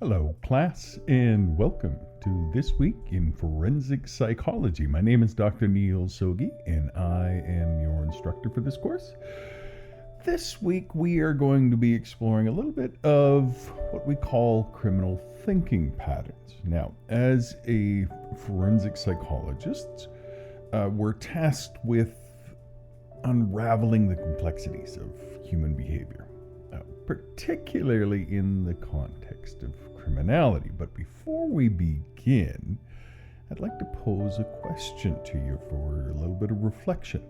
Hello, class, and welcome to This Week in Forensic Psychology. My name is Dr. Neil Soggie, and I am your instructor for this course. This week, we are going to be exploring a little bit of what we call criminal thinking patterns. Now, as a forensic psychologist, we're tasked with unraveling the complexities of human behavior, particularly in the context of criminality. But before we begin, I'd like to pose a question to you for a little bit of reflection.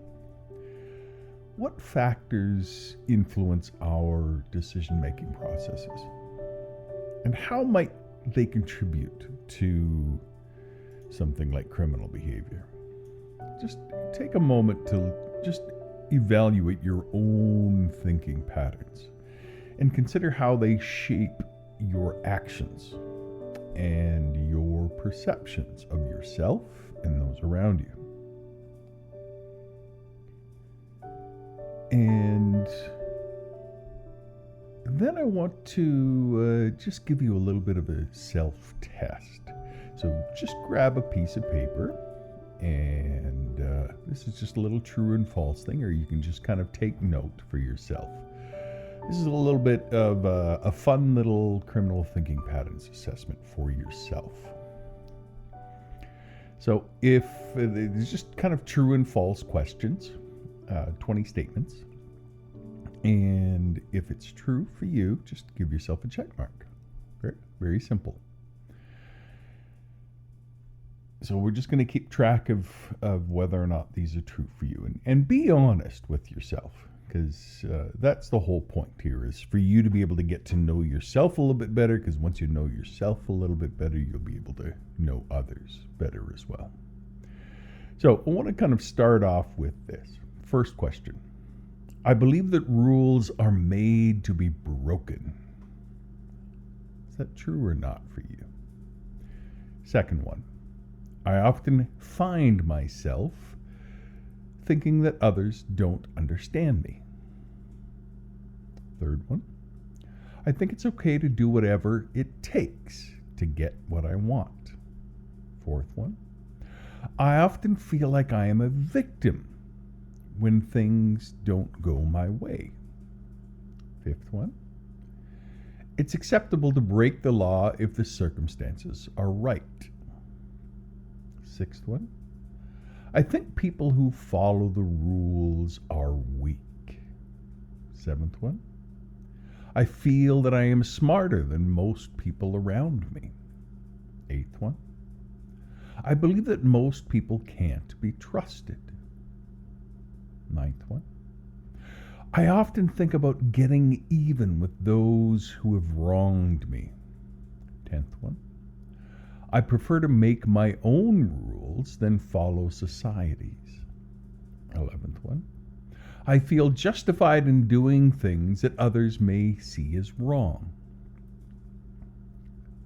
What factors influence our decision-making processes? And how might they contribute to something like criminal behavior? Just take a moment to just evaluate your own thinking patterns and consider how they shape your actions and your perceptions of yourself and those around you. And then I want to just give you a little bit of a self-test. So just grab a piece of paper, and this is just a little true and false thing, or you can just kind of take note for yourself. This is a little bit of a fun little criminal thinking patterns assessment for yourself. So if it's just kind of true and false questions, 20 statements. And if it's true for you, just give yourself a check mark. Very, very simple. So we're just going to keep track of whether or not these are true for you. And be honest with yourself, because that's the whole point here, is for you to be able to get to know yourself a little bit better, because once you know yourself a little bit better, you'll be able to know others better as well. So I want to kind of start off with this. First question. I believe that rules are made to be broken. Is that true or not for you? Second one. I often find myself thinking that others don't understand me. Third one. I think it's okay to do whatever it takes to get what I want. Fourth one. I often feel like I am a victim when things don't go my way. Fifth one. It's acceptable to break the law if the circumstances are right. Sixth one. I think people who follow the rules are weak. Seventh one. I feel that I am smarter than most people around me. Eighth one. I believe that most people can't be trusted. Ninth one. I often think about getting even with those who have wronged me. 10th one. I prefer to make my own rules than follow society's. 11th one. I feel justified in doing things that others may see as wrong.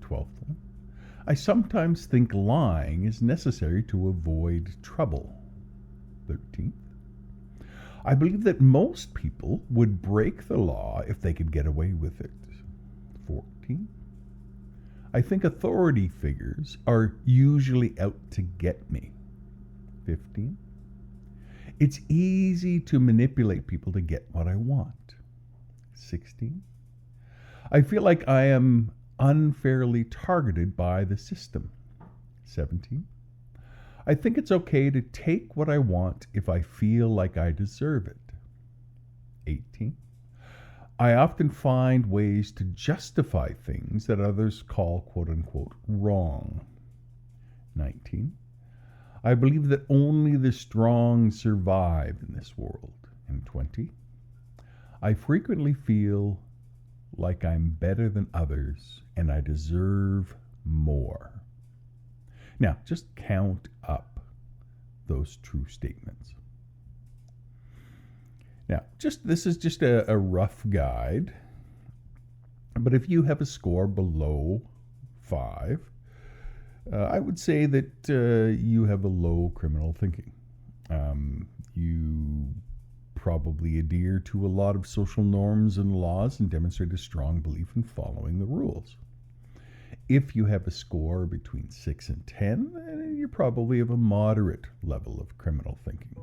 12th one. I sometimes think lying is necessary to avoid trouble. 13th. I believe that most people would break the law if they could get away with it. 14. I think authority figures are usually out to get me. 15. It's easy to manipulate people to get what I want. 16. I feel like I am unfairly targeted by the system. 17. I think it's okay to take what I want if I feel like I deserve it. 18. I often find ways to justify things that others call quote-unquote wrong. 19. I believe that only the strong survive in this world. And 20. I frequently feel like I'm better than others and I deserve more. Now, just count up those true statements. Now, this is just a rough guide, but if you have a score below 5, I would say that you have a low criminal thinking. You probably adhere to a lot of social norms and laws and demonstrate a strong belief in following the rules. If you have a score between 6 and 10, then you probably have a moderate level of criminal thinking,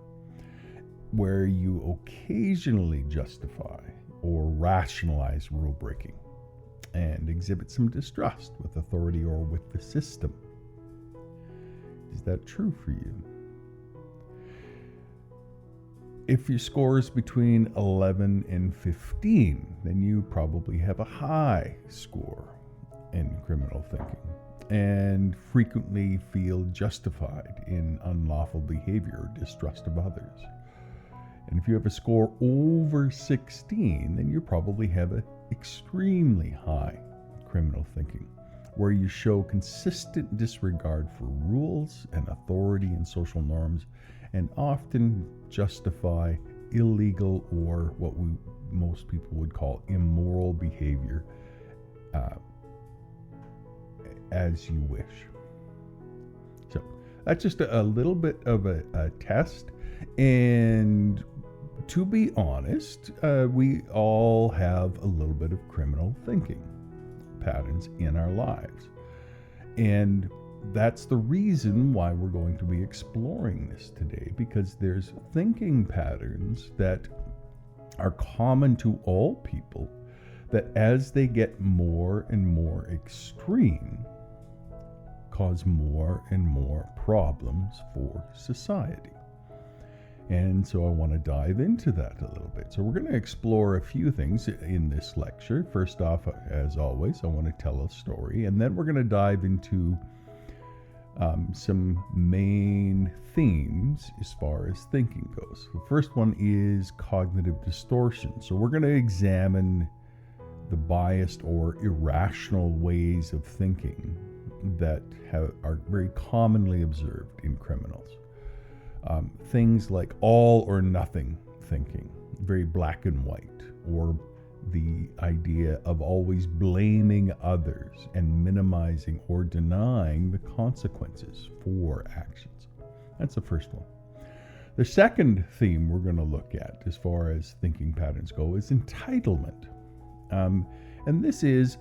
where you occasionally justify or rationalize rule breaking and exhibit some distrust with authority or with the system. Is that true for you? If your score is between 11 and 15, then you probably have a high score in criminal thinking and frequently feel justified in unlawful behavior or distrust of others. And if you have a score over 16, then you probably have an extremely high criminal thinking, where you show consistent disregard for rules and authority and social norms, and often justify illegal or what most people would call immoral behavior as you wish. So that's just a little bit of a test. And to be honest, we all have a little bit of criminal thinking patterns in our lives. And that's the reason why we're going to be exploring this today, because there's thinking patterns that are common to all people that, as they get more and more extreme, cause more and more problems for society. And so I want to dive into that a little bit. So we're going to explore a few things in this lecture. First off, as always, I want to tell a story, and then we're going to dive into some main themes as far as thinking goes. The first one is cognitive distortion. So we're going to examine the biased or irrational ways of thinking that are very commonly observed in criminals. Things like all or nothing thinking, very black and white, or the idea of always blaming others and minimizing or denying the consequences for actions. That's the first one. The second theme we're going to look at as far as thinking patterns go is entitlement. And this is,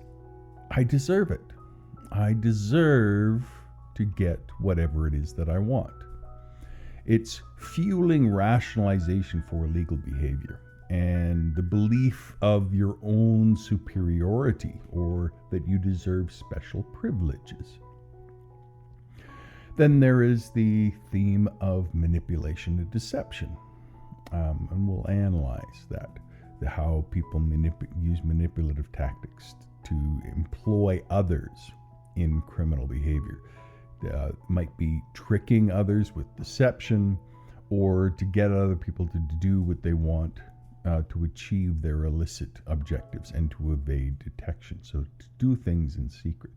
I deserve it. I deserve to get whatever it is that I want. It's fueling rationalization for illegal behavior and the belief of your own superiority or that you deserve special privileges. Then there is the theme of manipulation and deception. And we'll analyze that, how people use manipulative tactics to employ others in criminal behavior. Might be tricking others with deception, or to get other people to do what they want to achieve their illicit objectives and to evade detection. So to do things in secret.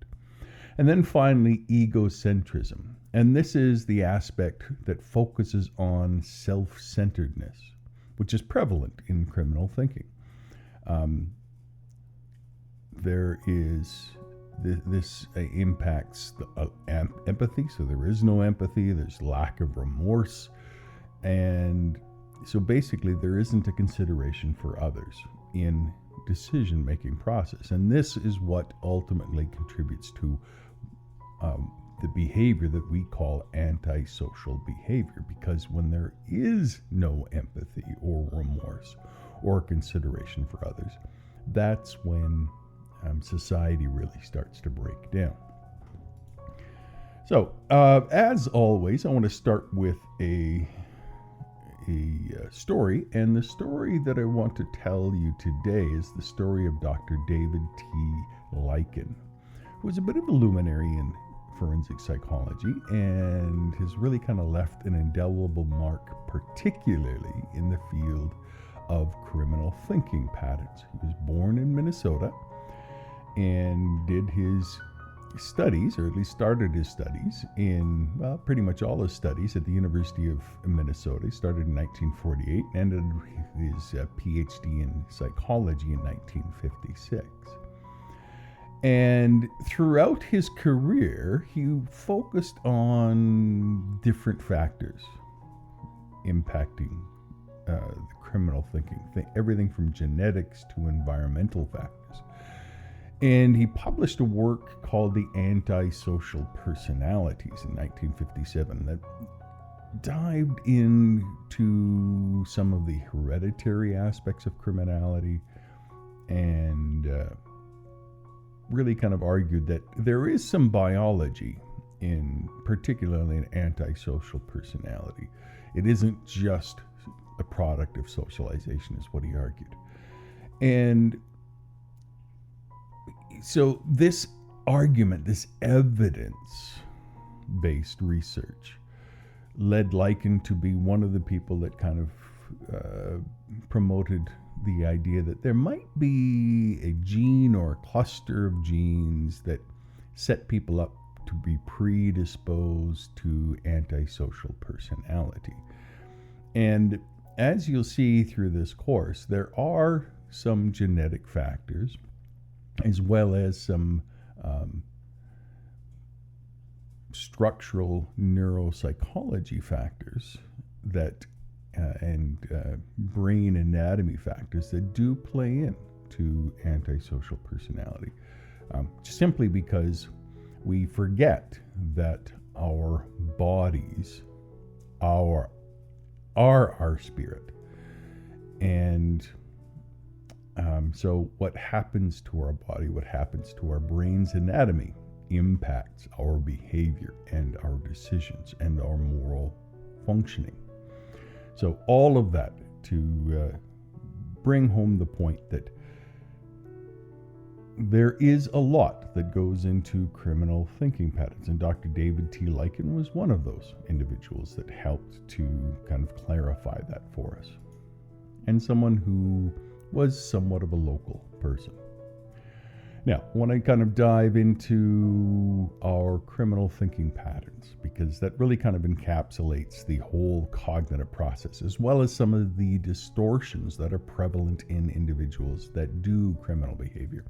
And then finally, egocentrism. And this is the aspect that focuses on self-centeredness, which is prevalent in criminal thinking. There is this impacts the empathy, so there is no empathy, there's lack of remorse, and so basically there isn't a consideration for others in decision-making process. And this is what ultimately contributes to the behavior that we call antisocial behavior, because when there is no empathy or remorse or consideration for others, that's when society really starts to break down. So, as always, I want to start with a story, and the story that I want to tell you today is the story of Dr. David T. Lycan, who was a bit of a luminary in forensic psychology and has really kind of left an indelible mark, particularly in the field of criminal thinking patterns. He was born in Minnesota and did his studies, or at least started his studies in, well, pretty much all his studies at the University of Minnesota. He started in 1948 and ended his PhD in psychology in 1956. And throughout his career, he focused on different factors impacting the criminal thinking, everything from genetics to environmental factors. And he published a work called The Antisocial Personalities in 1957 that dived into some of the hereditary aspects of criminality and really kind of argued that there is some biology in particularly an antisocial personality. It isn't just a product of socialization, is what he argued. And so this argument, this evidence-based research, led Lycan to be one of the people that kind of promoted the idea that there might be a gene or a cluster of genes that set people up to be predisposed to antisocial personality. And as you'll see through this course, there are some genetic factors as well as some structural neuropsychology factors that and brain anatomy factors that do play in to antisocial personality, simply because we forget that our bodies are our spirit. And so what happens to our body, what happens to our brain's anatomy, impacts our behavior and our decisions and our moral functioning. So all of that to bring home the point that there is a lot that goes into criminal thinking patterns, and Dr. David T. Lycan was one of those individuals that helped to kind of clarify that for us, and someone who was somewhat of a local person. Now, I want to kind of dive into our criminal thinking patterns, because that really kind of encapsulates the whole cognitive process, as well as some of the distortions that are prevalent in individuals that do criminal behavior.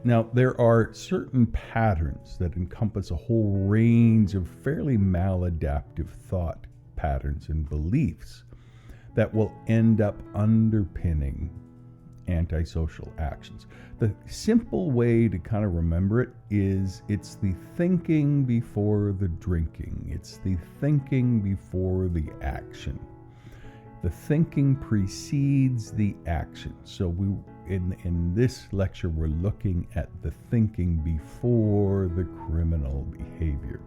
Now, there are certain patterns that encompass a whole range of fairly maladaptive thought patterns and beliefs that will end up underpinning antisocial actions. The simple way to kind of remember it is it's the thinking before the drinking. It's the thinking before the action. The thinking precedes the action. So in this lecture, we're looking at the thinking before the criminal behavior.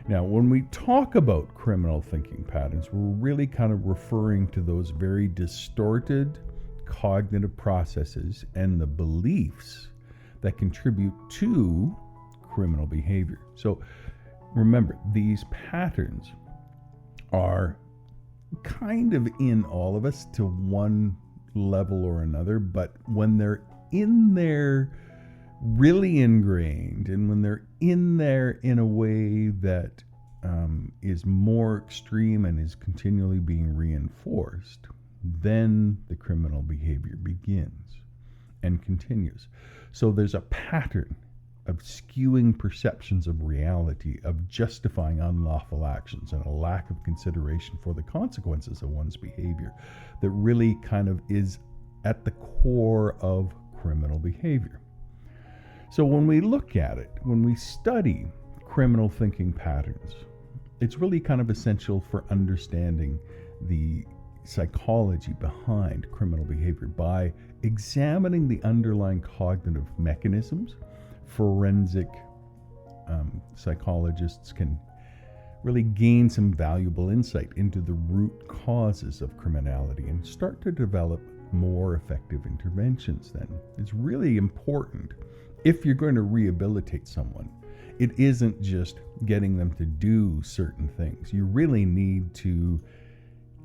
Now, when we talk about criminal thinking patterns, we're really kind of referring to those very distorted cognitive processes and the beliefs that contribute to criminal behavior. So remember, these patterns are kind of in all of us to one level or another, but when they're in there really ingrained, and when they're in there in a way that is more extreme and is continually being reinforced, then the criminal behavior begins and continues. So there's a pattern of skewing perceptions of reality, of justifying unlawful actions, and a lack of consideration for the consequences of one's behavior that really kind of is at the core of criminal behavior. So when we look at it, when we study criminal thinking patterns, it's really kind of essential for understanding the psychology behind criminal behavior by examining the underlying cognitive mechanisms. Forensic psychologists can really gain some valuable insight into the root causes of criminality and start to develop more effective interventions. Then it's really important, if you're going to rehabilitate someone, it isn't just getting them to do certain things. You really need to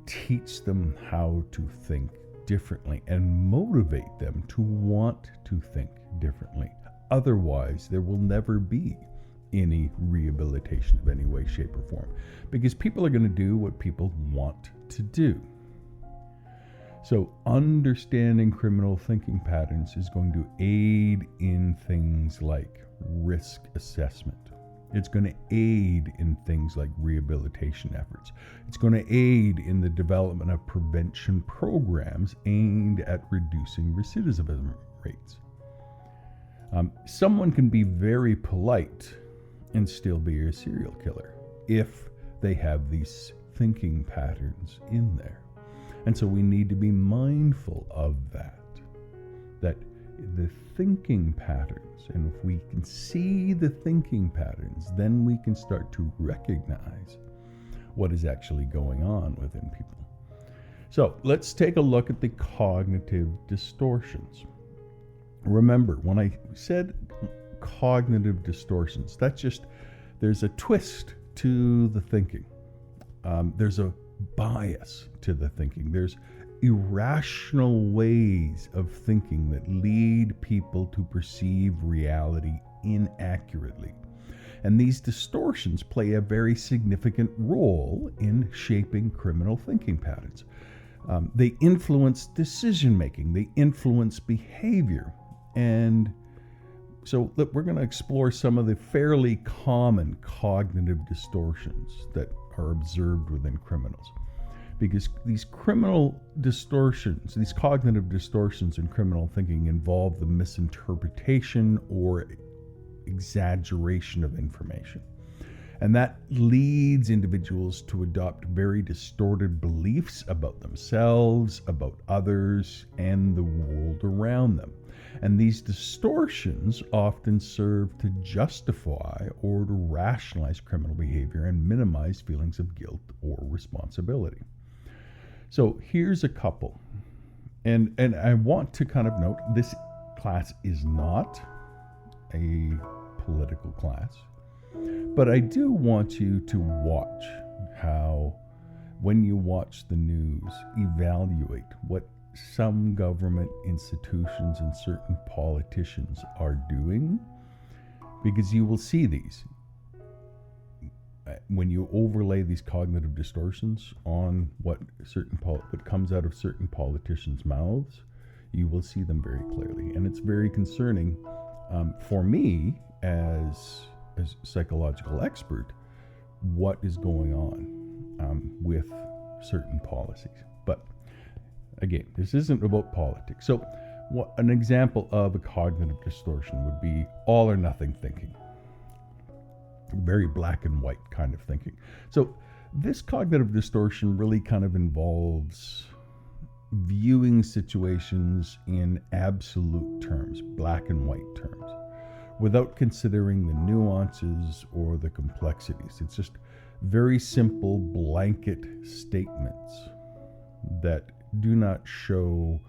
teach them how to think differently and motivate them to want to think differently. Otherwise, there will never be any rehabilitation of any way, shape, or form, because people are going to do what people want to do. So understanding criminal thinking patterns is going to aid in things like risk assessment. It's going to aid in things like rehabilitation efforts. It's going to aid in the development of prevention programs aimed at reducing recidivism rates. Someone can be very polite and still be a serial killer if they have these thinking patterns in there. And so we need to be mindful of that the thinking patterns, and if we can see the thinking patterns, then we can start to recognize what is actually going on within people. So let's take a look at the cognitive distortions. Remember, when I said cognitive distortions, that's just, there's a twist to the thinking. There's a bias to the thinking. There's irrational ways of thinking that lead people to perceive reality inaccurately. And these distortions play a very significant role in shaping criminal thinking patterns. They influence decision making, they influence behavior. And so we're going to explore some of the fairly common cognitive distortions that are observed within criminals. Because these criminal distortions, these cognitive distortions in criminal thinking involve the misinterpretation or exaggeration of information. And that leads individuals to adopt very distorted beliefs about themselves, about others, and the world around them. And these distortions often serve to justify or to rationalize criminal behavior and minimize feelings of guilt or responsibility. So here's a couple. And I want to kind of note, this class is not a political class, but I do want you to watch how, when you watch the news, evaluate what some government institutions and certain politicians are doing, because you will see these. When you overlay these cognitive distortions on what comes out of certain politicians' mouths, you will see them very clearly. And it's very concerning for me as a psychological expert, what is going on with certain policies. But again, this isn't about politics. So an example of a cognitive distortion would be all or nothing thinking. Very black and white kind of thinking. So this cognitive distortion really kind of involves viewing situations in absolute terms, black and white terms, without considering the nuances or the complexities. It's just very simple blanket statements that do not show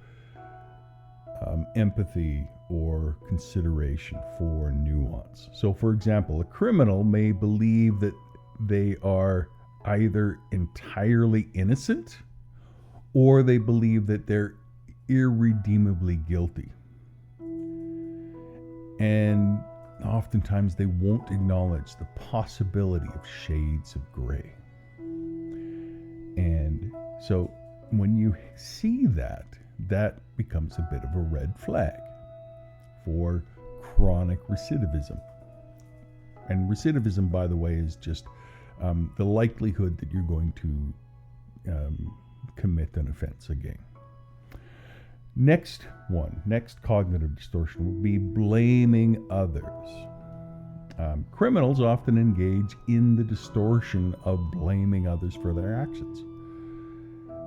empathy or consideration for nuance. So, for example, a criminal may believe that they are either entirely innocent or they believe that they're irredeemably guilty. And oftentimes they won't acknowledge the possibility of shades of gray. And so when you see that, that becomes a bit of a red flag for chronic recidivism. And recidivism, by the way, is just the likelihood that you're going to commit an offense again. Next cognitive distortion would be blaming others. Criminals often engage in the distortion of blaming others for their actions.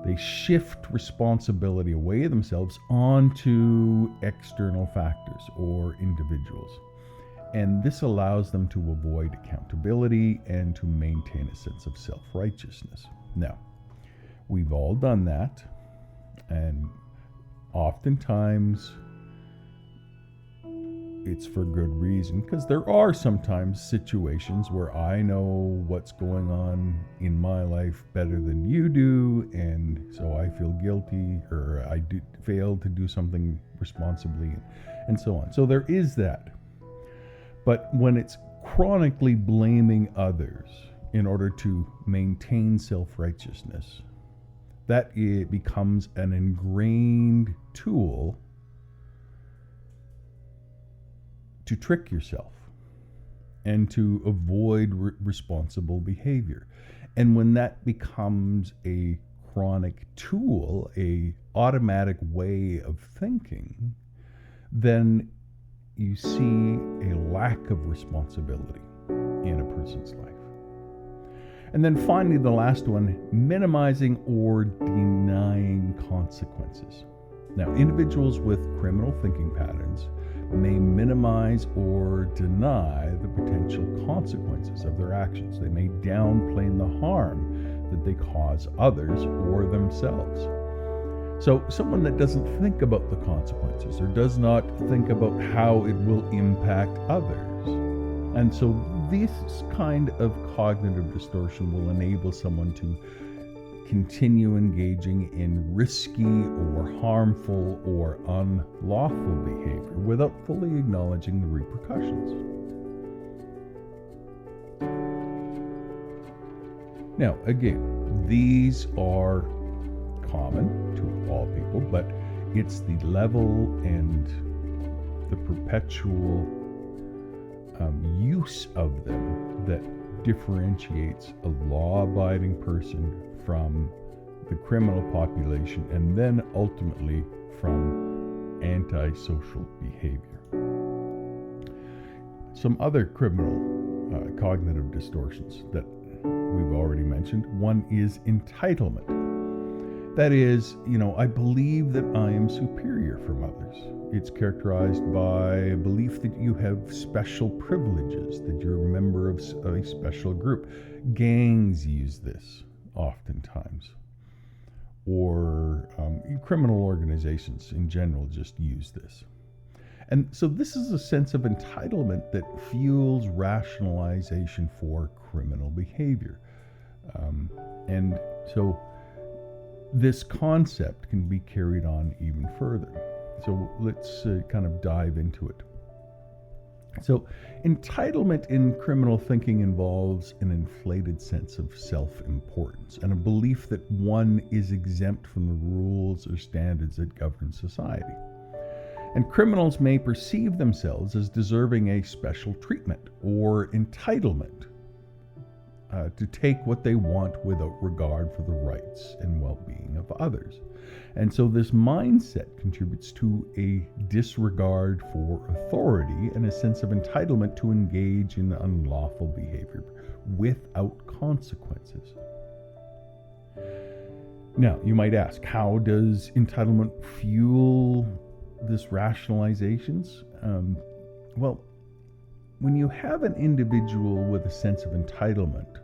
They shift responsibility away themselves onto external factors or individuals. And this allows them to avoid accountability and to maintain a sense of self-righteousness. Now, we've all done that, and oftentimes it's for good reason, because there are sometimes situations where I know what's going on in my life better than you do, and so I feel guilty, or I failed to do something responsibly, and so on. So there is that. But when it's chronically blaming others in order to maintain self-righteousness, that it becomes an ingrained tool to trick yourself and to avoid responsible behavior. And when that becomes a chronic tool, a automatic way of thinking, then you see a lack of responsibility in a person's life. And then finally, the last one, minimizing or denying consequences. Now, individuals with criminal thinking patterns may minimize or deny the potential consequences of their actions. They may downplay the harm that they cause others or themselves. So someone that doesn't think about the consequences or does not think about how it will impact others. And so this kind of cognitive distortion will enable someone to continue engaging in risky or harmful or unlawful behavior without fully acknowledging the repercussions. Now, again, these are common to all people, but it's the level and the perpetual use of them that differentiates a law-abiding person from the criminal population, and then ultimately from antisocial behavior. Some other criminal cognitive distortions that we've already mentioned. One is entitlement. That is, I believe that I am superior from others. It's characterized by a belief that you have special privileges, that you're a member of a special group. Gangs use this oftentimes, or criminal organizations in general just use this. And so this is a sense of entitlement that fuels rationalization for criminal behavior. And so this concept can be carried on even further. So let's kind of dive into it. So entitlement in criminal thinking involves an inflated sense of self-importance and a belief that one is exempt from the rules or standards that govern society. And criminals may perceive themselves as deserving a special treatment or entitlement to take what they want without regard for the rights and well-being of others. And so this mindset contributes to a disregard for authority and a sense of entitlement to engage in unlawful behavior without consequences. Now, you might ask, how does entitlement fuel this rationalizations? Well, when you have an individual with a sense of entitlement,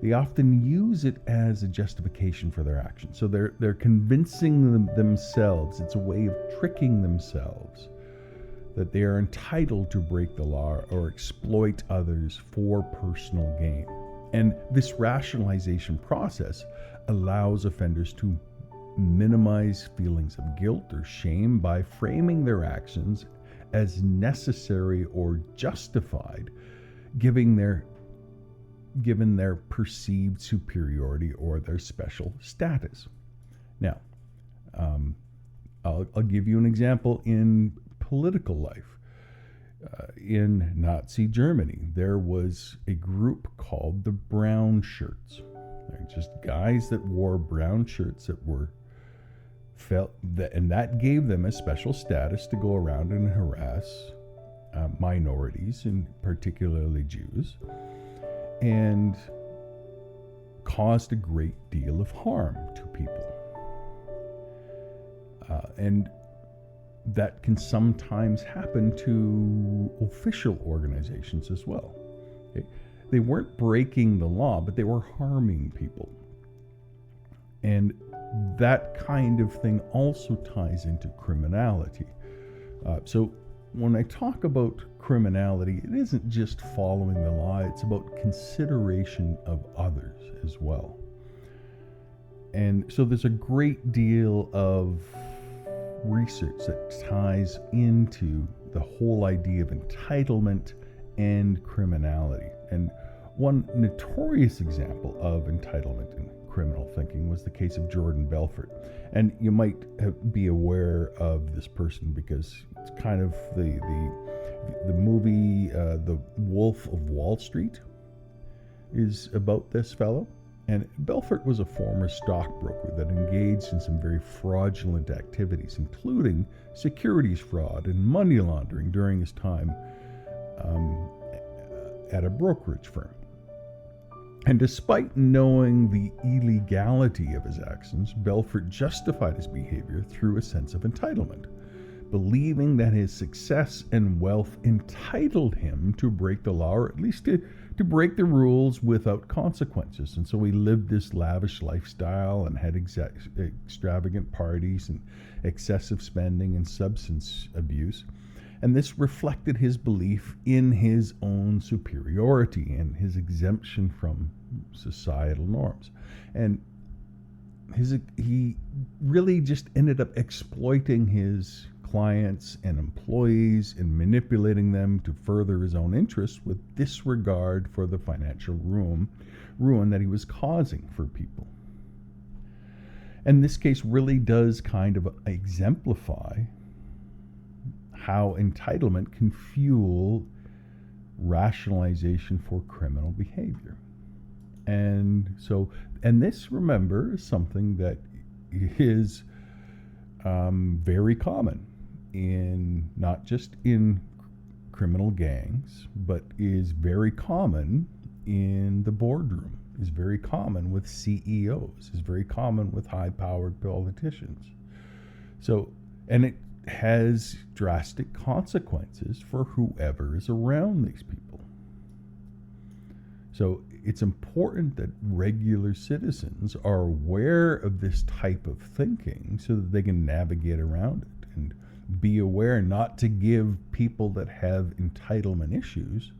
they often use it as a justification for their actions. So they're convincing themselves, it's a way of tricking themselves, that they are entitled to break the law or exploit others for personal gain. And this rationalization process allows offenders to minimize feelings of guilt or shame by framing their actions as necessary or justified, given their perceived superiority or their special status. Now, I'll give you an example in political life. In Nazi Germany, there was a group called the Brown Shirts. They're just guys that wore brown shirts that and that gave them a special status to go around and harass minorities, and particularly Jews, and caused a great deal of harm to people. And that can sometimes happen to official organizations as well. Okay? They weren't breaking the law, but they were harming people. And that kind of thing also ties into criminality. So when I talk about criminality, it isn't just following the law, it's about consideration of others as well. And so there's a great deal of research that ties into the whole idea of entitlement and criminality. And one notorious example of entitlement in criminal thinking was the case of Jordan Belfort. And you might be aware of this person because it's kind of the movie The Wolf of Wall Street is about this fellow. And Belfort was a former stockbroker that engaged in some very fraudulent activities, including securities fraud and money laundering during his time at a brokerage firm. And despite knowing the illegality of his actions, Belfort justified his behavior through a sense of entitlement, believing that his success and wealth entitled him to break the law, or at least to break the rules without consequences. And so he lived this lavish lifestyle and had extravagant parties and excessive spending and substance abuse. And this reflected his belief in his own superiority and his exemption from societal norms. And he really just ended up exploiting his clients and employees and manipulating them to further his own interests with disregard for the financial ruin that he was causing for people. And this case really does kind of exemplify how entitlement can fuel rationalization for criminal behavior. And this, remember, is something that is very common in not just in criminal gangs, but is very common in the boardroom, is very common with CEOs, is very common with high-powered politicians. And it has drastic consequences for whoever is around these people. So it's important that regular citizens are aware of this type of thinking so that they can navigate around it and be aware not to give people that have entitlement issues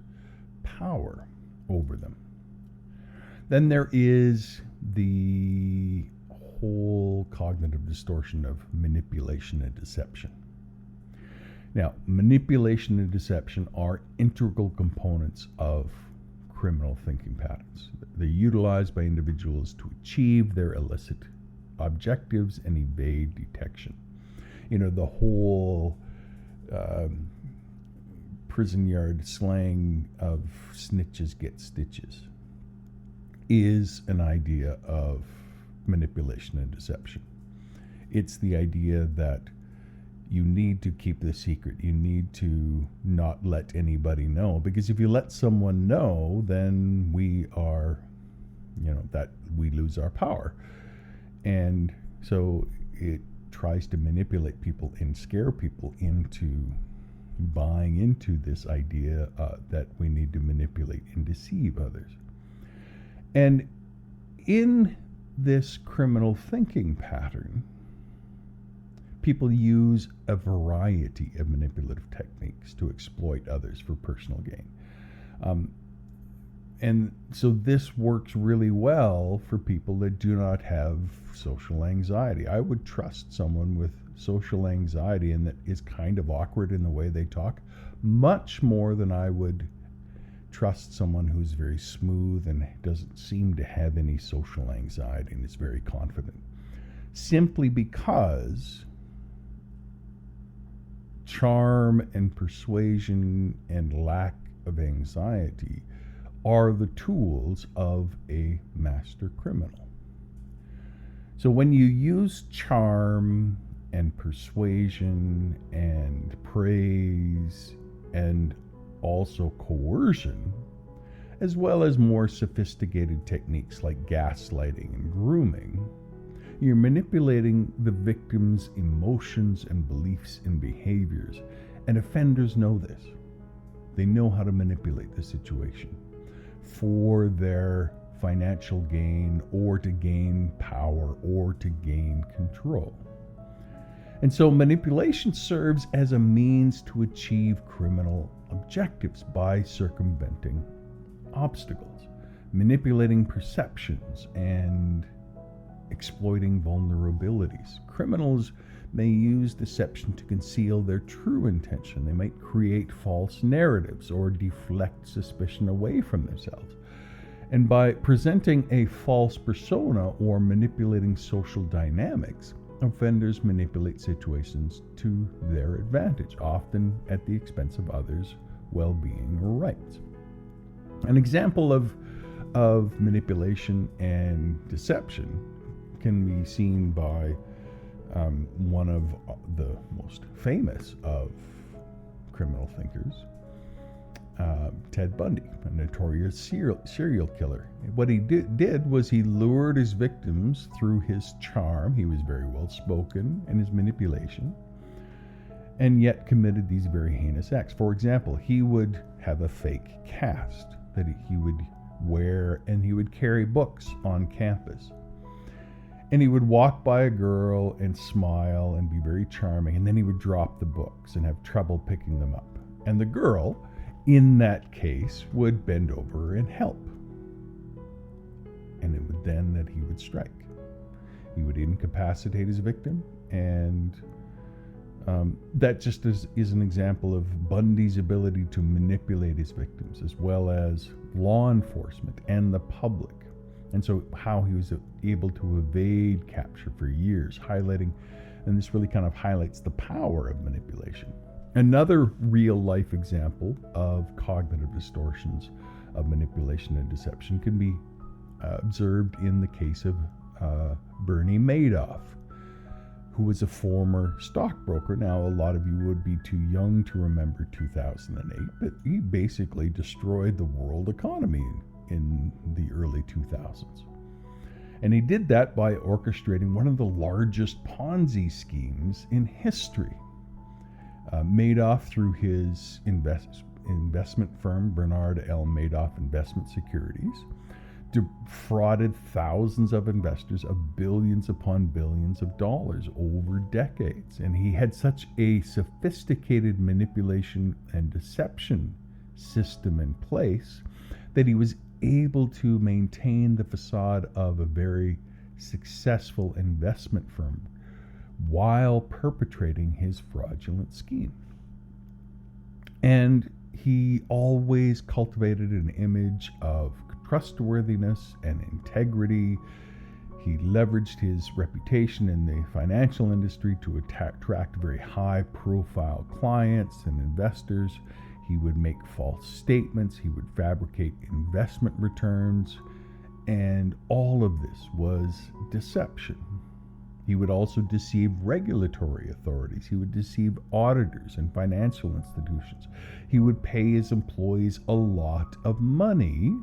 power over them. Then there is the whole cognitive distortion of manipulation and deception. Now, manipulation and deception are integral components of criminal thinking patterns. They're utilized by individuals to achieve their illicit objectives and evade detection. The whole prison yard slang of snitches get stitches is an idea of manipulation and deception. It's the idea that you need to keep the secret. You need to not let anybody know, because if you let someone know, then we lose our power. And so it tries to manipulate people and scare people into buying into this idea that we need to manipulate and deceive others. And in this criminal thinking pattern, people use a variety of manipulative techniques to exploit others for personal gain. And so this works really well for people that do not have social anxiety. I would trust someone with social anxiety and that is kind of awkward in the way they talk much more than I would trust someone who's very smooth and doesn't seem to have any social anxiety and is very confident. Simply because charm and persuasion and lack of anxiety are the tools of a master criminal. So when you use charm and persuasion and praise and also coercion, as well as more sophisticated techniques like gaslighting and grooming, you're manipulating the victim's emotions and beliefs and behaviors. And offenders know this. They know how to manipulate the situation for their financial gain or to gain power or to gain control. And so manipulation serves as a means to achieve criminal objectives by circumventing obstacles, manipulating perceptions, and exploiting vulnerabilities. Criminals may use deception to conceal their true intention. They might create false narratives or deflect suspicion away from themselves. And by presenting a false persona or manipulating social dynamics, offenders manipulate situations to their advantage, often at the expense of others' well-being or rights. An example of of manipulation and deception can be seen by one of the most famous of criminal thinkers, Ted Bundy, a notorious serial killer. What he did was he lured his victims through his charm. He was very well spoken in his manipulation, and yet committed these very heinous acts. For example, he would have a fake cast that he would wear, and he would carry books on campus. And he would walk by a girl and smile and be very charming, and then he would drop the books and have trouble picking them up. And the girl, in that case, would bend over and help. And it would then that he would strike. He would incapacitate his victim, and that just is an example of Bundy's ability to manipulate his victims, as well as law enforcement and the public. And so how he was able to evade capture for years, highlighting, and this really kind of highlights the power of manipulation. Another real life example of cognitive distortions of manipulation and deception can be observed in the case of Bernie Madoff, who was a former stockbroker. Now, a lot of you would be too young to remember 2008, but he basically destroyed the world economy in the early 2000s. And he did that by orchestrating one of the largest Ponzi schemes in history. Madoff, through his investment firm, Bernard L. Madoff Investment Securities, defrauded thousands of investors of billions upon billions of dollars over decades. And he had such a sophisticated manipulation and deception system in place that he was able to maintain the facade of a very successful investment firm while perpetrating his fraudulent scheme. And he always cultivated an image of trustworthiness and integrity. He leveraged his reputation in the financial industry to attract very high-profile clients and investors. He would make false statements. He would fabricate investment returns. And all of this was deception. He would also deceive regulatory authorities. He would deceive auditors and financial institutions. He would pay his employees a lot of money.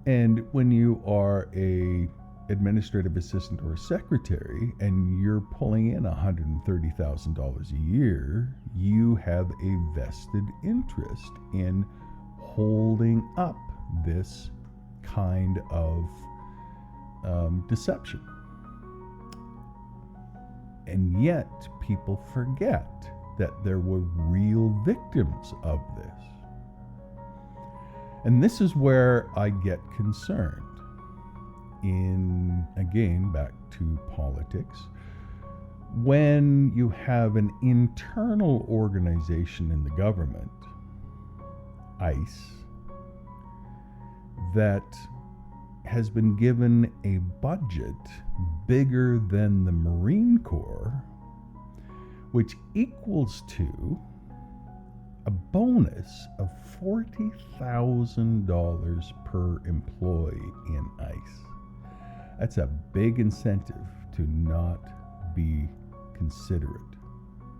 And when you are a administrative assistant or a secretary and you're pulling in $130,000 a year, you have a vested interest in holding up this kind of deception. And yet people forget that there were real victims of this. And this is where I get concerned. Again, back to politics, when you have an internal organization in the government, ICE, that has been given a budget bigger than the Marine Corps, which equals to a bonus of $40,000 per employee in ICE. That's a big incentive to not be considerate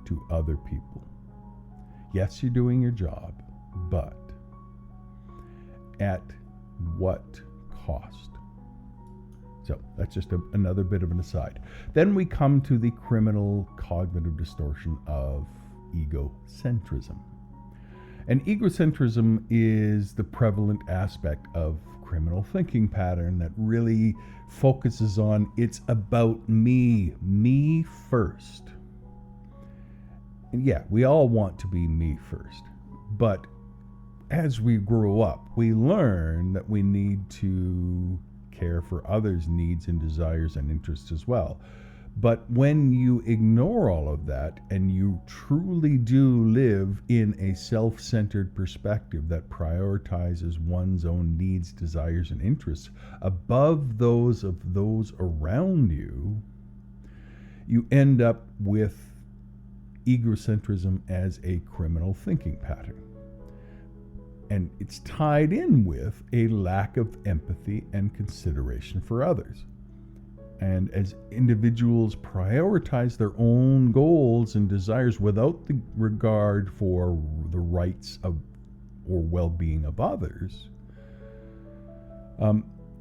to other people. Yes, you're doing your job, but at what cost? So that's just another bit of an aside. Then we come to the criminal cognitive distortion of egocentrism. And egocentrism is the prevalent aspect of criminal thinking pattern that really focuses on it's about me first. And yeah, we all want to be me first. But as we grow up, we learn that we need to care for others' needs and desires and interests as well. But when you ignore all of that and you truly do live in a self-centered perspective that prioritizes one's own needs, desires, and interests above those of those around you, you end up with egocentrism as a criminal thinking pattern. And it's tied in with a lack of empathy and consideration for others. And as individuals prioritize their own goals and desires without the regard for the rights of or well-being of others,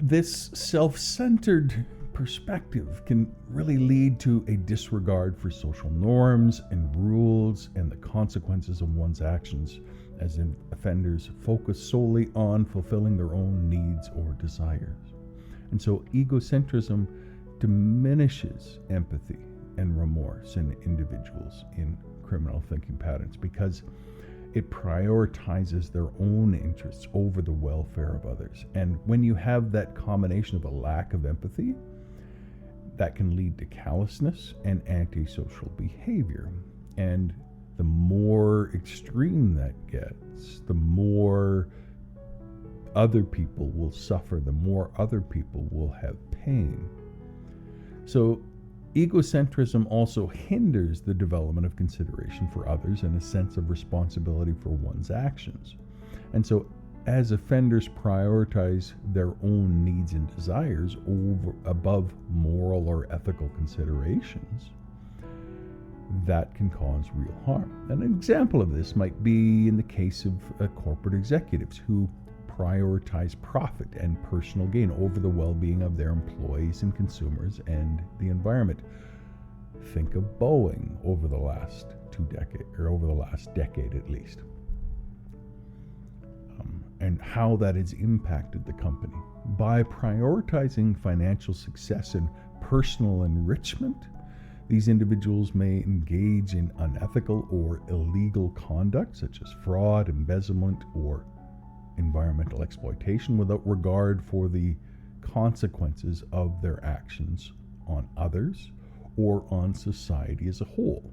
this self-centered perspective can really lead to a disregard for social norms and rules and the consequences of one's actions, as offenders focus solely on fulfilling their own needs or desires. And so egocentrism diminishes empathy and remorse in individuals in criminal thinking patterns because it prioritizes their own interests over the welfare of others. And when you have that combination of a lack of empathy, that can lead to callousness and antisocial behavior. And the more extreme that gets, the more other people will suffer, the more other people will have pain. So egocentrism also hinders the development of consideration for others and a sense of responsibility for one's actions. And so as offenders prioritize their own needs and desires above moral or ethical considerations, that can cause real harm. An example of this might be in the case of corporate executives who prioritize profit and personal gain over the well-being of their employees and consumers and the environment. Think of Boeing over the last decade at least, and how that has impacted the company. By prioritizing financial success and personal enrichment, these individuals may engage in unethical or illegal conduct such as fraud, embezzlement, or environmental exploitation without regard for the consequences of their actions on others or on society as a whole.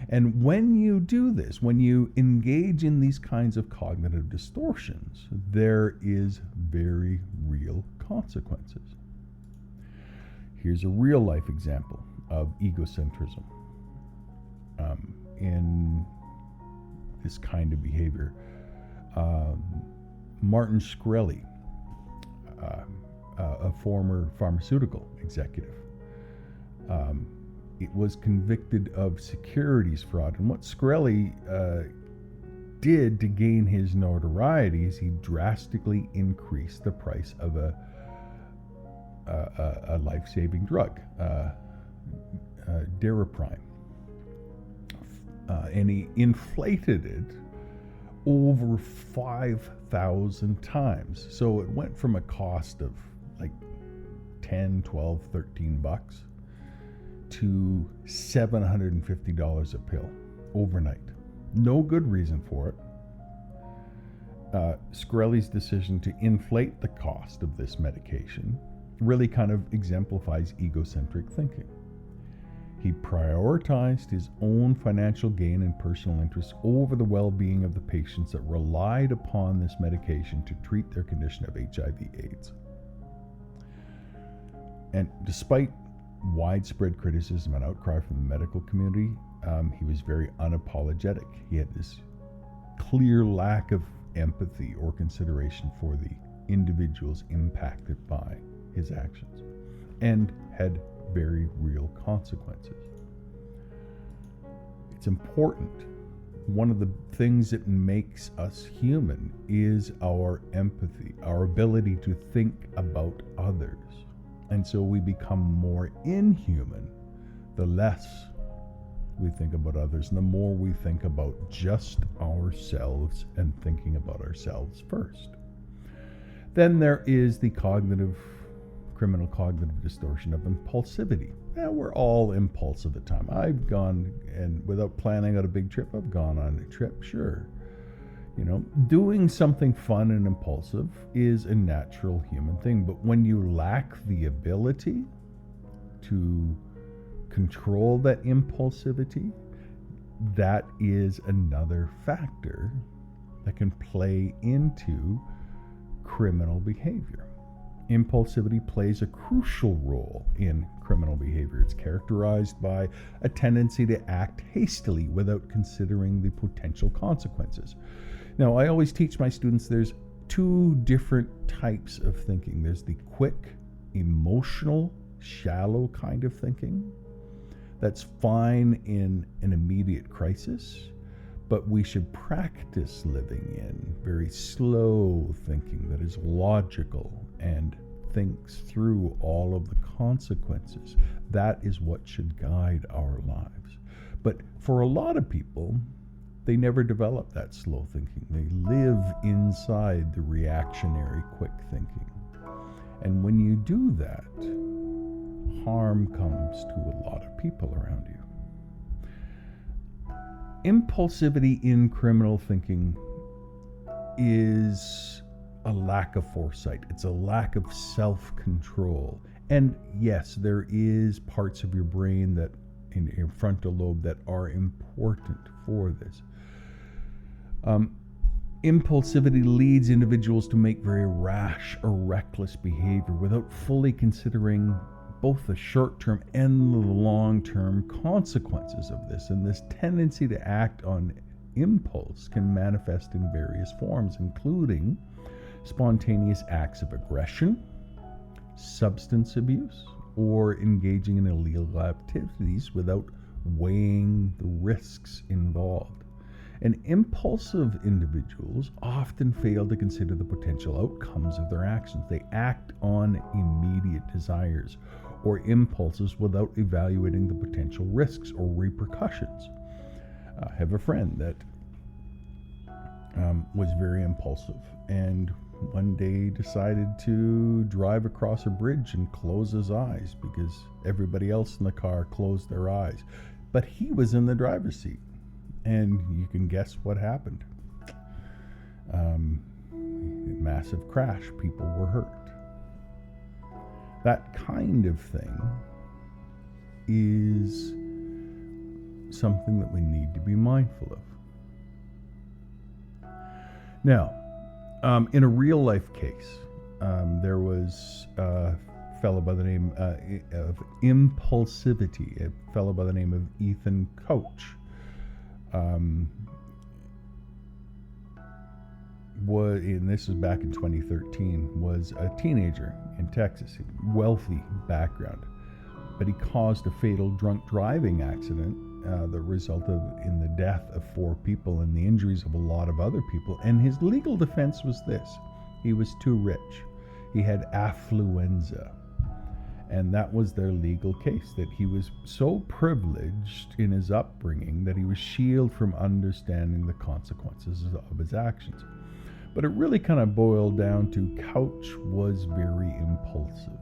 And when you do this, when you engage in these kinds of cognitive distortions, there is very real consequences. Here's a real life example of egocentrism in this kind of behavior. Martin Shkreli, a former pharmaceutical executive, it was convicted of securities fraud. And what Shkreli did to gain his notoriety is he drastically increased the price of a life-saving drug, Daraprim, and he inflated it over 5,000 times. So it went from a cost of like 10, 12, 13 bucks to $750 a pill overnight. No good reason for it. Shkreli's decision to inflate the cost of this medication really kind of exemplifies egocentric thinking. He prioritized his own financial gain and personal interests over the well-being of the patients that relied upon this medication to treat their condition of HIV/AIDS. And despite widespread criticism and outcry from the medical community, he was very unapologetic. He had this clear lack of empathy or consideration for the individuals impacted by his actions, and had very real consequences. It's important. One of the things that makes us human is our empathy, our ability to think about others. And so we become more inhuman the less we think about others, and the more we think about just ourselves and thinking about ourselves first. Then there is the criminal cognitive distortion of impulsivity. Yeah, we're all impulsive at times. I've gone, and without planning out a big trip, I've gone on a trip, sure. You know, doing something fun and impulsive is a natural human thing, but when you lack the ability to control that impulsivity, that is another factor that can play into criminal behavior. Impulsivity plays a crucial role in criminal behavior. It's characterized by a tendency to act hastily without considering the potential consequences. Now, I always teach my students there's two different types of thinking. There's the quick, emotional, shallow kind of thinking. That's fine in an immediate crisis, but we should practice living in very slow thinking that is logical and thinks through all of the consequences. That is what should guide our lives. But for a lot of people, they never develop that slow thinking. They live inside the reactionary quick thinking. And when you do that, harm comes to a lot of people around you. Impulsivity in criminal thinking is a lack of foresight. It's a lack of self-control. And yes, there is parts of your brain that in your frontal lobe that are important for this. Impulsivity leads individuals to make very rash or reckless behavior without fully considering both the short-term and the long-term consequences of this. And this tendency to act on impulse can manifest in various forms, including spontaneous acts of aggression, substance abuse, or engaging in illegal activities without weighing the risks involved. And impulsive individuals often fail to consider the potential outcomes of their actions. They act on immediate desires or impulses without evaluating the potential risks or repercussions. I have a friend that was very impulsive and one day decided to drive across a bridge and close his eyes because everybody else in the car closed their eyes. But he was in the driver's seat. And you can guess what happened. Massive crash. People were hurt. That kind of thing is something that we need to be mindful of. Now, in a real life case, there was a fellow by the name of impulsivity, a fellow by the name of Ethan Coach. And this was back in 2013, was a teenager in Texas, wealthy background, but he caused a fatal drunk driving accident that resulted in the death of 4 people and the injuries of a lot of other people. And his legal defense was this: he was too rich. He had affluenza. And that was their legal case, that he was so privileged in his upbringing that he was shielded from understanding the consequences of his actions. But it really kind of boiled down to Couch was very impulsive.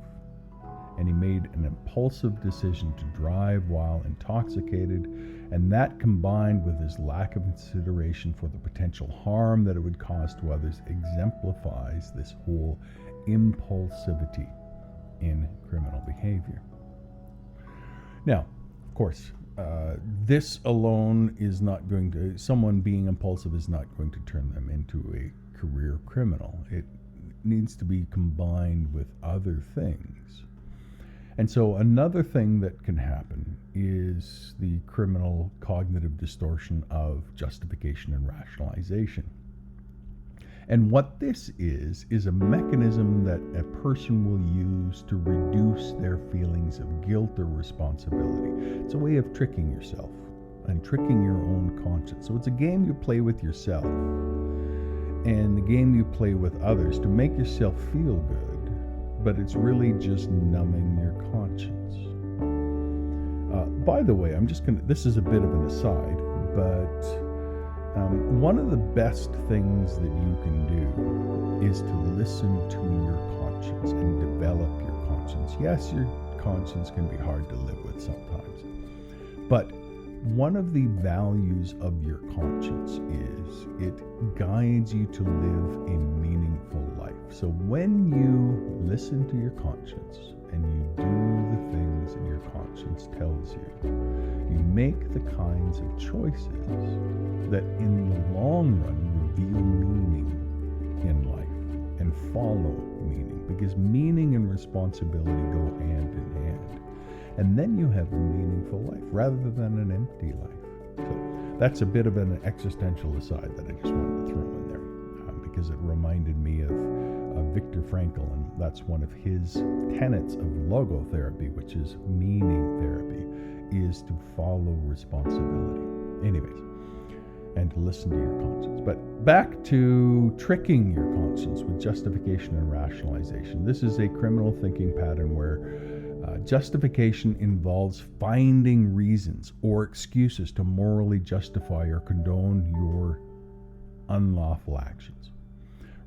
And he made an impulsive decision to drive while intoxicated. And that, combined with his lack of consideration for the potential harm that it would cause to others, exemplifies this whole impulsivity in criminal behavior. Now, of course, this alone is not going to, someone being impulsive is not going to turn them into a career criminal. It needs to be combined with other things. And so another thing that can happen is the criminal cognitive distortion of justification and rationalization. And what this is a mechanism that a person will use to reduce their feelings of guilt or responsibility. It's a way of tricking yourself and tricking your own conscience. So it's a game you play with yourself and the game you play with others to make yourself feel good, but it's really just numbing your conscience. By the way, this is a bit of an aside, but one of the best things that you can do is to listen to your conscience and develop your conscience. Yes, your conscience can be hard to live with sometimes, but one of the values of your conscience is it guides you to live a meaningful life. So when you listen to your conscience and you do the things that your conscience tells you, you make the kinds of choices that in the long run reveal meaning in life and follow meaning, because meaning and responsibility go hand in hand. And then you have a meaningful life rather than an empty life. So that's a bit of an existential aside that I just wanted to throw in there. because it reminded me of Viktor Frankl, and that's one of his tenets of logotherapy, which is meaning therapy, is to follow responsibility. Anyways, and to listen to your conscience. But back to tricking your conscience with justification and rationalization. This is a criminal thinking pattern where justification involves finding reasons or excuses to morally justify or condone your unlawful actions.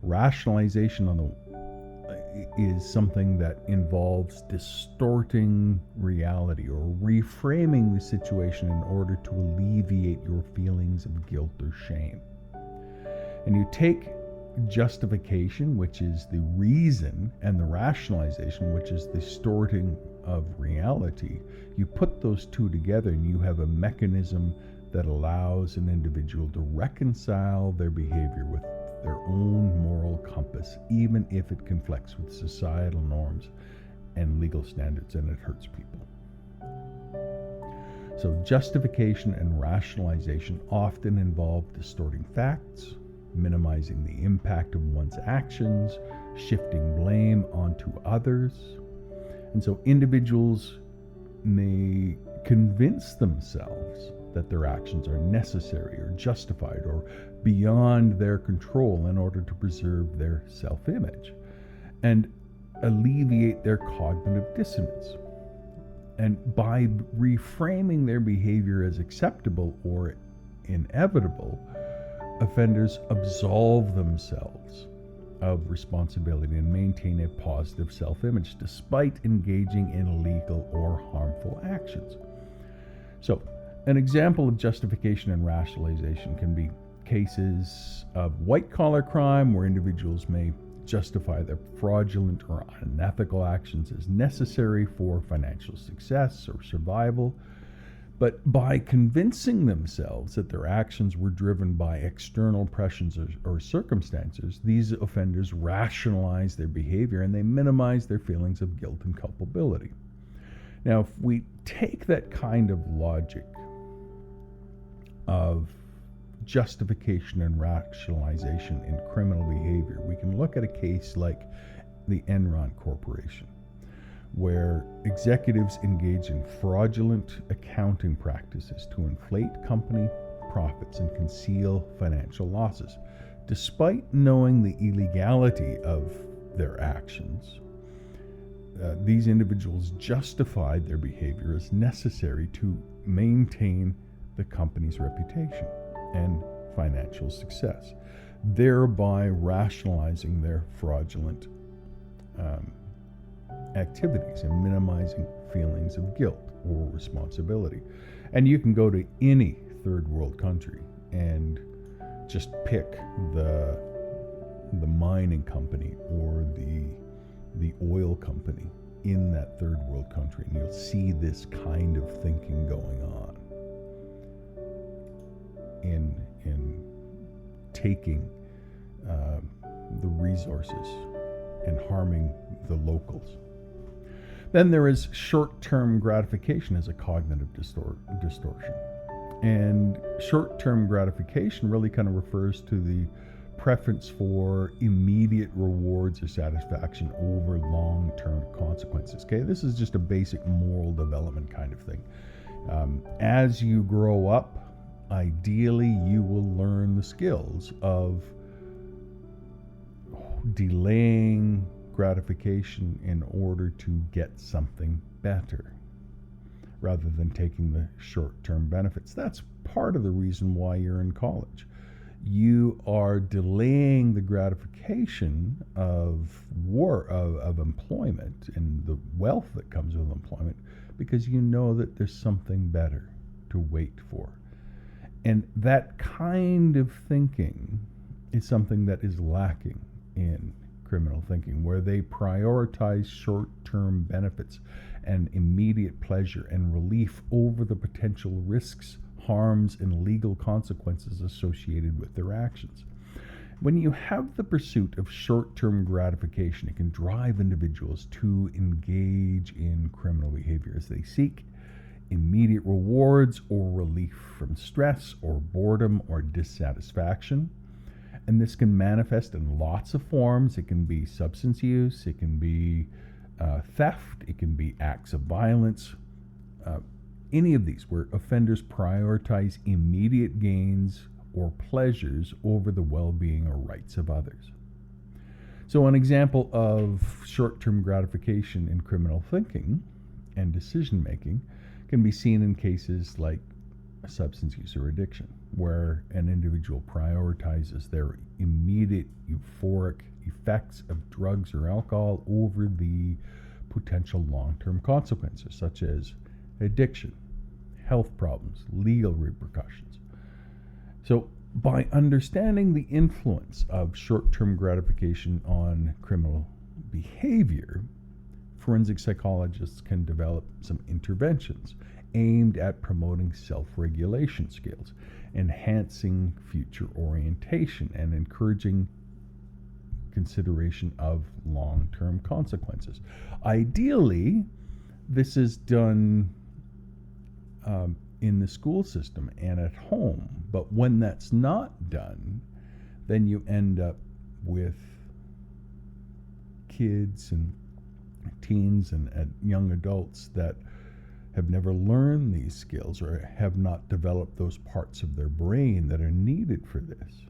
Rationalization is something that involves distorting reality or reframing the situation in order to alleviate your feelings of guilt or shame. And you take justification, which is the reason, and the rationalization, which is the distorting of reality. You put those two together and you have a mechanism that allows an individual to reconcile their behavior with their own moral compass, even if it conflicts with societal norms and legal standards and it hurts people. So justification and rationalization often involve distorting facts, minimizing the impact of one's actions, shifting blame onto others. And so individuals may convince themselves that their actions are necessary or justified or beyond their control in order to preserve their self-image and alleviate their cognitive dissonance. And by reframing their behavior as acceptable or inevitable, offenders absolve themselves of responsibility and maintain a positive self-image despite engaging in illegal or harmful actions. So, an example of justification and rationalization can be cases of white-collar crime where individuals may justify their fraudulent or unethical actions as necessary for financial success or survival. But by convincing themselves that their actions were driven by external pressures or circumstances, these offenders rationalize their behavior and they minimize their feelings of guilt and culpability. Now, if we take that kind of logic of justification and rationalization in criminal behavior, we can look at a case like the Enron Corporation, where executives engage in fraudulent accounting practices to inflate company profits and conceal financial losses. Despite knowing the illegality of their actions, these individuals justified their behavior as necessary to maintain the company's reputation and financial success, thereby rationalizing their fraudulent activities and minimizing feelings of guilt or responsibility. And you can go to any third world country and just pick the mining company or the oil company in that third world country, and you'll see this kind of thinking going on in taking the resources and harming the locals. Then there is short-term gratification as a cognitive distortion. And short-term gratification really kind of refers to the preference for immediate rewards or satisfaction over long-term consequences. Okay, this is just a basic moral development kind of thing. As you grow up, ideally you will learn the skills of delaying gratification in order to get something better rather than taking the short-term benefits. That's part of the reason why you're in college. You are delaying the gratification of employment and the wealth that comes with employment because you know that there's something better to wait for. And that kind of thinking is something that is lacking in criminal thinking, where they prioritize short-term benefits and immediate pleasure and relief over the potential risks, harms, and legal consequences associated with their actions. When you have the pursuit of short-term gratification, it can drive individuals to engage in criminal behavior as they seek immediate rewards or relief from stress or boredom or dissatisfaction. And this can manifest in lots of forms. It can be substance use, it can be theft, it can be acts of violence, any of these where offenders prioritize immediate gains or pleasures over the well-being or rights of others. So an example of short-term gratification in criminal thinking and decision-making can be seen in cases like substance use or addiction, where an individual prioritizes their immediate euphoric effects of drugs or alcohol over the potential long-term consequences, such as addiction, health problems, legal repercussions. So by understanding the influence of short-term gratification on criminal behavior, forensic psychologists can develop some interventions aimed at promoting self-regulation skills, enhancing future orientation, and encouraging consideration of long-term consequences. Ideally, this is done in the school system and at home, but when that's not done, then you end up with kids and teens and young adults that have never learned these skills or have not developed those parts of their brain that are needed for this.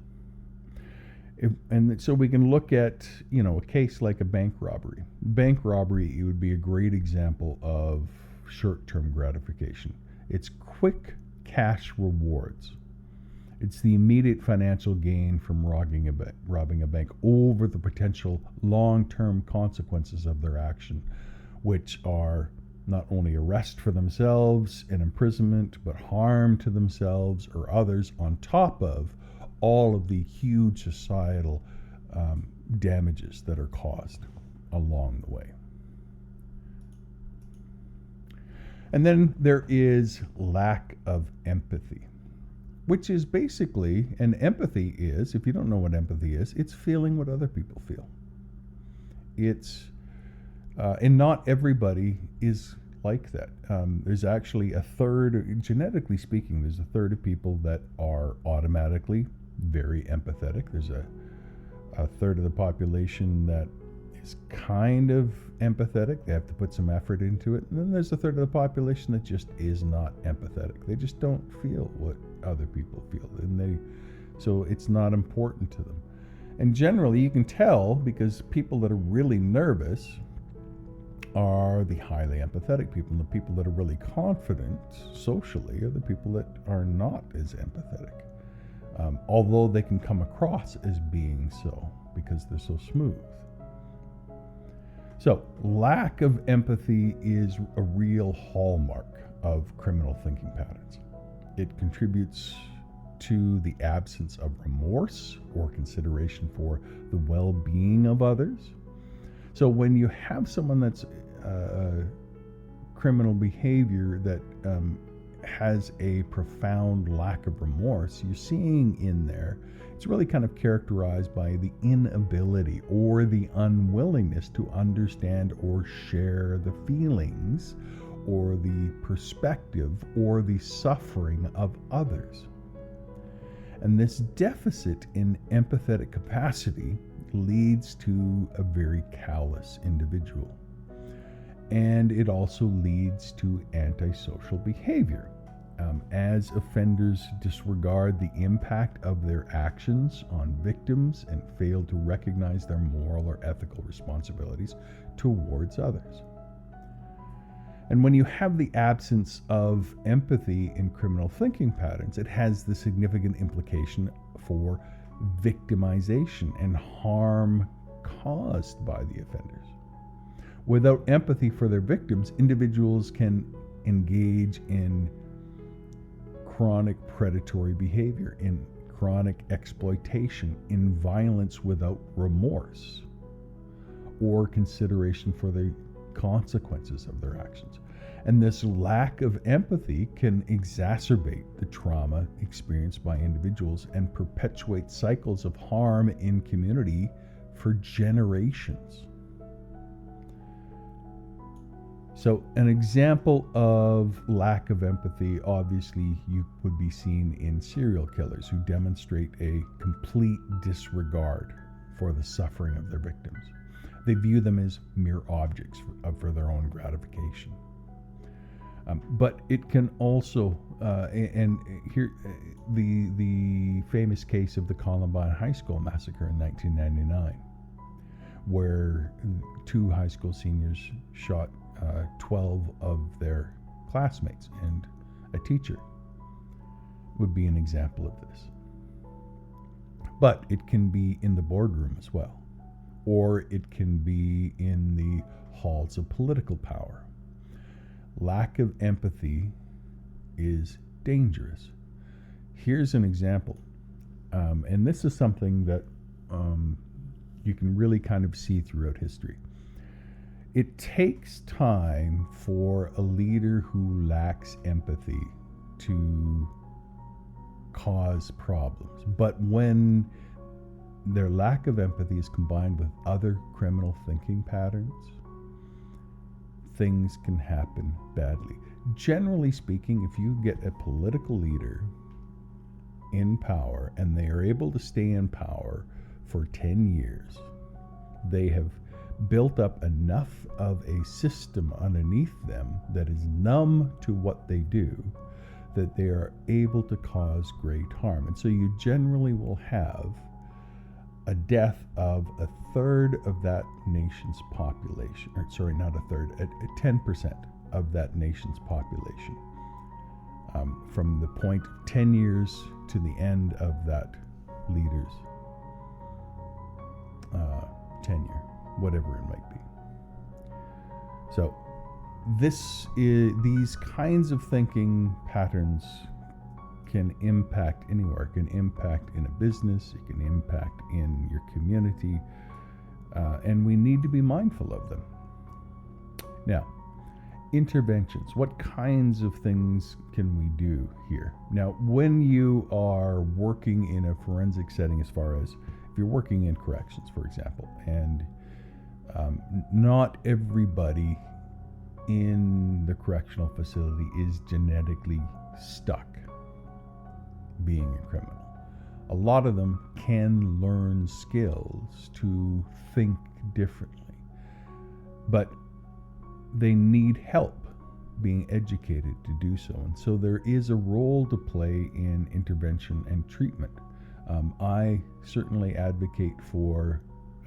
And so we can look at, a case like a bank robbery. Bank robbery, it would be a great example of short-term gratification. It's quick cash rewards. It's the immediate financial gain from robbing a bank over the potential long-term consequences of their action, which are not only arrest for themselves and imprisonment, but harm to themselves or others on top of all of the huge societal damages that are caused along the way. And then there is lack of empathy, which is basically, and empathy is, if you don't know what empathy is, it's feeling what other people feel. It's, and not everybody is like that. There's actually a third, genetically speaking, there's a third of people that are automatically very empathetic. There's a third of the population that is kind of empathetic. They have to put some effort into it. And then there's a third of the population that just is not empathetic. They just don't feel what other people feel. So it's not important to them. And generally you can tell because people that are really nervous are the highly empathetic people, and the people that are really confident socially are the people that are not as empathetic. Although they can come across as being so because they're so smooth. So, lack of empathy is a real hallmark of criminal thinking patterns. It contributes to the absence of remorse or consideration for the well-being of others. So when you have someone that's criminal behavior that has a profound lack of remorse, you're seeing in there, it's really kind of characterized by the inability or the unwillingness to understand or share the feelings or the perspective or the suffering of others. And this deficit in empathetic capacity leads to a very callous individual. And it also leads to antisocial behavior, as offenders disregard the impact of their actions on victims and fail to recognize their moral or ethical responsibilities towards others. And when you have the absence of empathy in criminal thinking patterns, it has the significant implication for victimization and harm caused by the offenders. Without empathy for their victims, individuals can engage in chronic predatory behavior, in chronic exploitation, in violence without remorse or consideration for the consequences of their actions. And this lack of empathy can exacerbate the trauma experienced by individuals and perpetuate cycles of harm in community for generations. So an example of lack of empathy, obviously, you would be seen in serial killers who demonstrate a complete disregard for the suffering of their victims. They view them as mere objects for their own gratification. But it can also, and here, the famous case of the Columbine High School massacre in 1999, where 2 high school seniors shot 12 of their classmates, and a teacher would be an example of this. But it can be in the boardroom as well, or it can be in the halls of political power. Lack of empathy is dangerous. Here's an example, and this is something that you can really kind of see throughout history. It takes time for a leader who lacks empathy to cause problems. But when their lack of empathy is combined with other criminal thinking patterns, things can happen badly. Generally speaking, if you get a political leader in power and they are able to stay in power for 10 years, they have built up enough of a system underneath them that is numb to what they do, that they are able to cause great harm. And so you generally will have a death of a third of that nation's population, or sorry, not a third, 10% of that nation's population, from the point of 10 years to the end of that leader's tenure, whatever it might be. So these kinds of thinking patterns can impact anywhere. It can impact in a business, it can impact in your community, and we need to be mindful of them. Now, interventions. What kinds of things can we do here? Now, when you are working in a forensic setting, as far as if you're working in corrections, for example, and not everybody in the correctional facility is genetically stuck being a criminal. A lot of them can learn skills to think differently, but they need help being educated to do so. And so there is a role to play in intervention and treatment. I certainly advocate for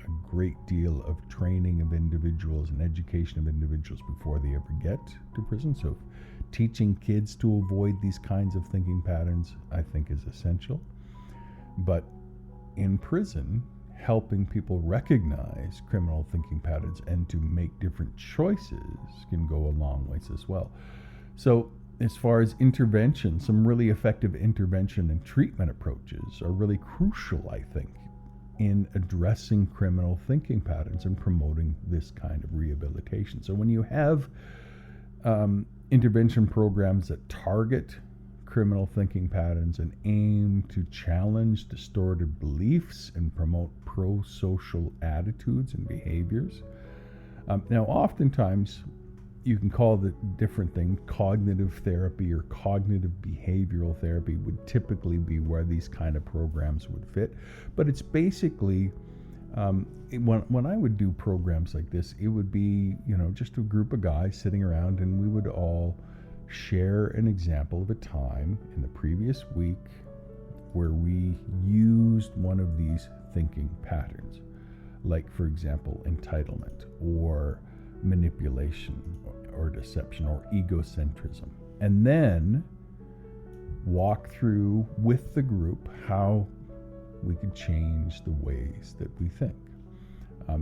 a great deal of training of individuals and education of individuals before they ever get to prison. So teaching kids to avoid these kinds of thinking patterns, I think, is essential. But in prison, helping people recognize criminal thinking patterns and to make different choices can go a long ways as well. So as far as intervention, some really effective intervention and treatment approaches are really crucial, I think, in addressing criminal thinking patterns and promoting this kind of rehabilitation. So when you have intervention programs that target criminal thinking patterns and aim to challenge distorted beliefs and promote pro-social attitudes and behaviors. Now, oftentimes, you can call the different thing cognitive therapy or cognitive behavioral therapy would typically be where these kind of programs would fit. But it's basically, when I would do programs like this, it would be, just a group of guys sitting around, and we would all share an example of a time in the previous week where we used one of these thinking patterns, like, for example, entitlement or manipulation or deception or egocentrism, and then walk through with the group how we could change the ways that we think.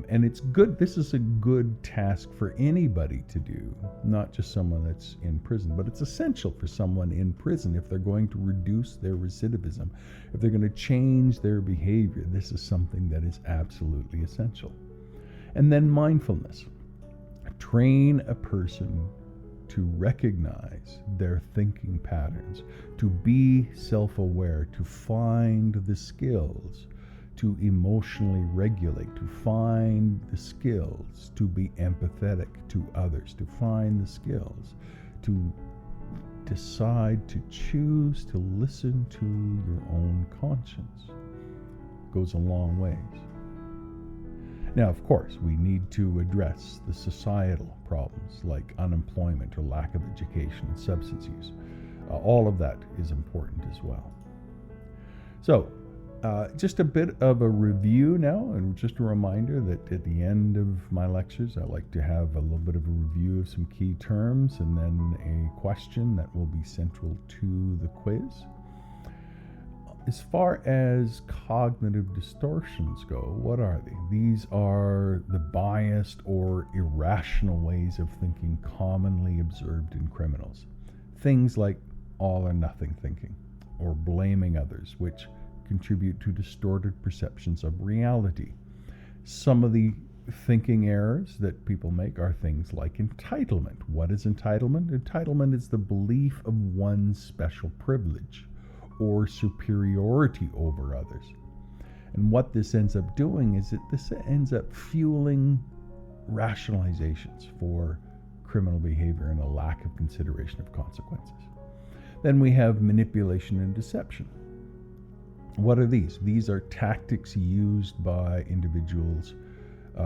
And it's good. This is a good task for anybody to do, not just someone that's in prison, but it's essential for someone in prison if they're going to reduce their recidivism, if they're going to change their behavior. This is something that is absolutely essential. And then mindfulness. Train a person to recognize their thinking patterns, to be self-aware, to find the skills to emotionally regulate, to find the skills to be empathetic to others, to find the skills to decide to choose to listen to your own conscience goes a long ways. Now, of course, we need to address the societal problems like unemployment or lack of education and substance use. All of that is important as well. So, just a bit of a review now, and just a reminder that at the end of my lectures, I like to have a little bit of a review of some key terms and then a question that will be central to the quiz. As far as cognitive distortions go, what are they? These are the biased or irrational ways of thinking commonly observed in criminals. Things like all or nothing thinking or blaming others, which contribute to distorted perceptions of reality. Some of the thinking errors that people make are things like entitlement. What is entitlement? Entitlement is the belief of one's special privilege or superiority over others. And what this ends up doing is that this ends up fueling rationalizations for criminal behavior and a lack of consideration of consequences. Then we have manipulation and deception. What are these? These are tactics used by individuals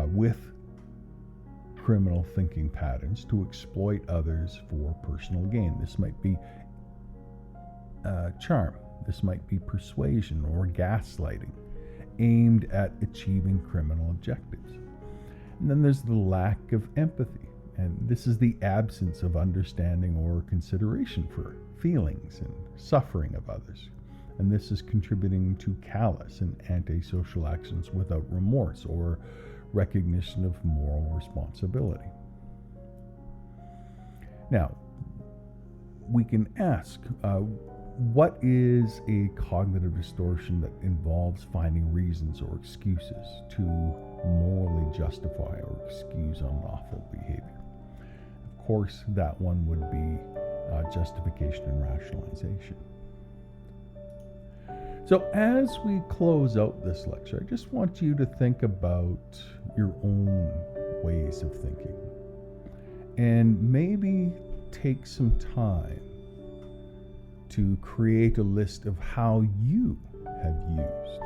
with criminal thinking patterns to exploit others for personal gain. This might be charm. This might be persuasion or gaslighting aimed at achieving criminal objectives. And then there's the lack of empathy. And this is the absence of understanding or consideration for feelings and suffering of others. And this is contributing to callous and antisocial actions without remorse or recognition of moral responsibility. Now, we can ask, what is a cognitive distortion that involves finding reasons or excuses to morally justify or excuse unlawful behavior? Of course, that one would be justification and rationalization. So as we close out this lecture, I just want you to think about your own ways of thinking and maybe take some time to create a list of how you have used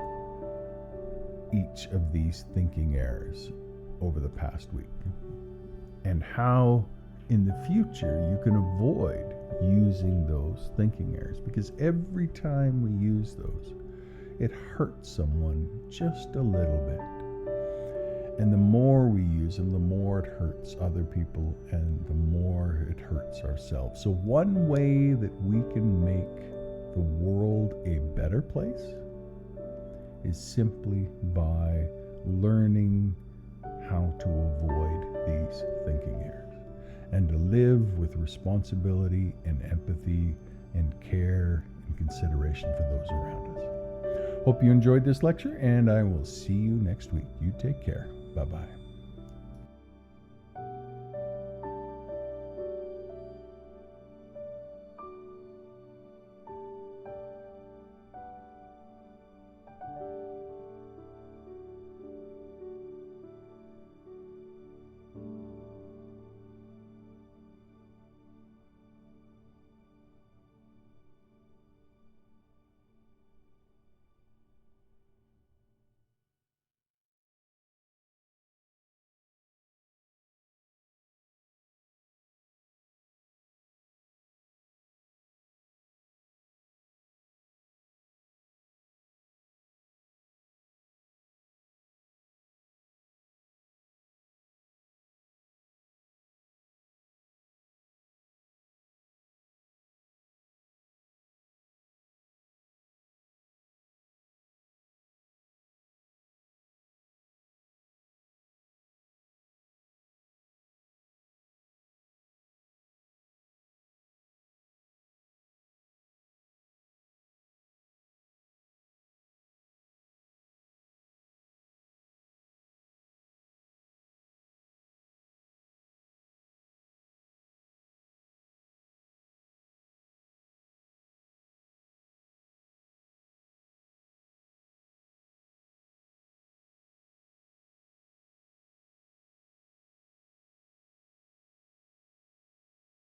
each of these thinking errors over the past week and how in the future you can avoid using those thinking errors, because every time we use those, it hurts someone just a little bit. And the more we use them, the more it hurts other people and the more it hurts ourselves. So one way that we can make the world a better place is simply by learning how to avoid these thinking errors and to live with responsibility and empathy and care and consideration for those around us. Hope you enjoyed this lecture, and I will see you next week. You take care. Bye-bye.